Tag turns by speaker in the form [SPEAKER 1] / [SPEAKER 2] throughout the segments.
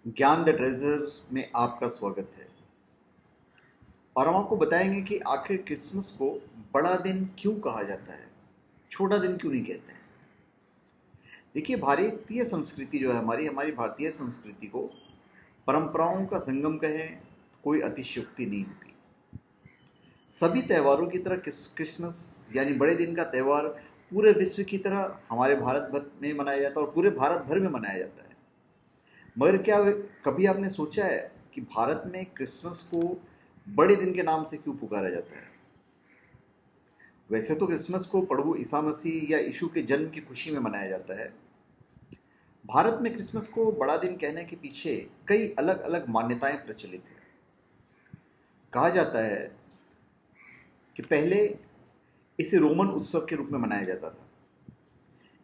[SPEAKER 1] ज्ञान the treasure में आपका स्वागत है। और हम आपको बताएंगे कि आखिर क्रिसमस को बड़ा दिन क्यों कहा जाता है, छोटा दिन क्यों नहीं कहते हैं। देखिए, भारतीय संस्कृति जो है हमारी हमारी भारतीय संस्कृति को परंपराओं का संगम कहें तो कोई अतिशयोक्ति नहीं होगी। सभी त्योहारों की तरह क्रिसमस यानी बड़े दिन का त्यौहार पूरे विश्व की तरह हमारे भारत भर में मनाया जाता है और पूरे भारत भर में मनाया जाता है। मगर क्या कभी आपने सोचा है कि भारत में क्रिसमस को बड़े दिन के नाम से क्यों पुकारा जाता है? वैसे तो क्रिसमस को प्रभु ईसा मसीह या यीशु के जन्म की खुशी में मनाया जाता है। भारत में क्रिसमस को बड़ा दिन कहने के पीछे कई अलग अलग मान्यताएं प्रचलित हैं। कहा जाता है कि पहले इसे रोमन उत्सव के रूप में मनाया जाता था।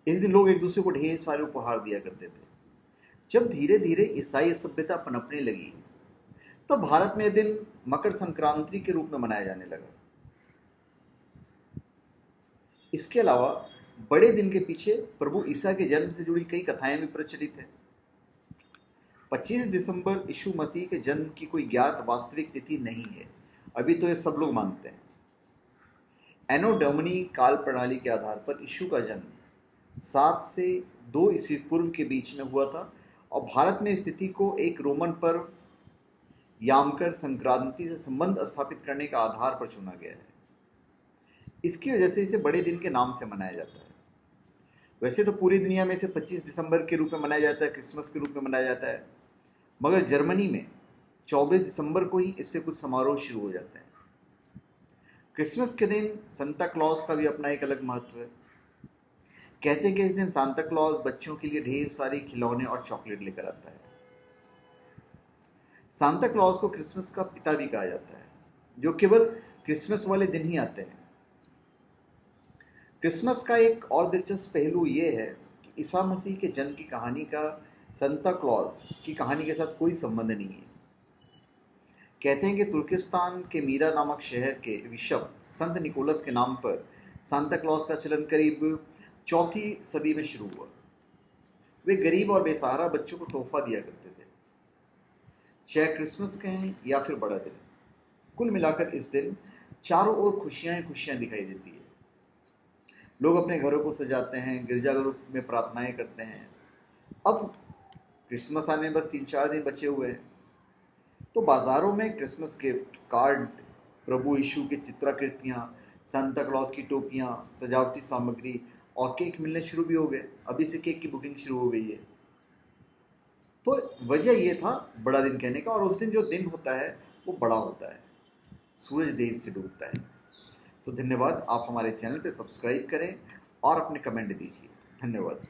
[SPEAKER 1] इस दिन लोग एक दूसरे को ढेर सारे उपहार दिया करते थे। जब धीरे धीरे ईसाई सभ्यता पनपने लगी तो भारत में यह दिन मकर संक्रांति के रूप में मनाया जाने लगा। इसके अलावा बड़े दिन के पीछे प्रभु ईसा के जन्म से जुड़ी कई कथाएं भी प्रचलित हैं। 25 दिसंबर यीशु मसीह के जन्म की कोई ज्ञात वास्तविक तिथि नहीं है, अभी तो ये सब लोग मानते हैं। एनो डोमिनी काल प्रणाली के आधार पर यीशु का जन्म 7 से 2 ईस्वी पूर्व के बीच में हुआ था और भारत में इस तिथि को एक रोमन पर्व यामकर संक्रांति से संबंध स्थापित करने का आधार पर चुना गया है। इसकी वजह से इसे बड़े दिन के नाम से मनाया जाता है। वैसे तो पूरी दुनिया में इसे 25 दिसंबर के रूप में मनाया जाता है, क्रिसमस के रूप में मनाया जाता है, मगर जर्मनी में 24 दिसंबर को ही इससे कुछ समारोह शुरू हो जाते हैं। क्रिसमस के दिन सांता क्लॉज का भी अपना एक अलग महत्व है। कहते हैं कि इस दिन सांता क्लॉज बच्चों के लिए ढेर सारे खिलौने और चॉकलेट लेकर आता है। सांता क्लॉज को क्रिसमस का पिता भी कहा जाता है, जो केवल क्रिसमस वाले दिन ही आते हैं। क्रिसमस का एक और दिलचस्प पहलू ये है कि ईसा मसीह के जन्म की कहानी का सांता क्लॉज की कहानी के साथ कोई संबंध नहीं है। कहते हैं कि तुर्किस्तान के मीरा नामक शहर के बिशप संत निकोलस के नाम पर सांता क्लॉज का चलन करीब 4वीं सदी में शुरू हुआ। वे गरीब और बेसहारा बच्चों को तोहफा दिया करते थे, चाहे क्रिसमस कहें या फिर बड़ा दिन। कुल मिलाकर इस दिन चारों ओर खुशियां ही खुशियां दिखाई देती है। लोग अपने घरों को सजाते हैं, गिरजाघरों में प्रार्थनाएं करते हैं। अब क्रिसमस आने में बस 3-4 दिन बचे हुए हैं, तो बाज़ारों में क्रिसमस गिफ्ट कार्ड, प्रभु यीशु की चित्राकृतियाँ, सांता क्लॉज की टोपियाँ, सजावटी सामग्री और केक मिलने शुरू भी हो गए। अभी से केक की बुकिंग शुरू हो गई है। तो वजह ये था बड़ा दिन कहने का, और उस दिन जो दिन होता है वो बड़ा होता है, सूरज देर से डूबता है। तो धन्यवाद। आप हमारे चैनल पे सब्सक्राइब करें और अपने कमेंट दीजिए। धन्यवाद।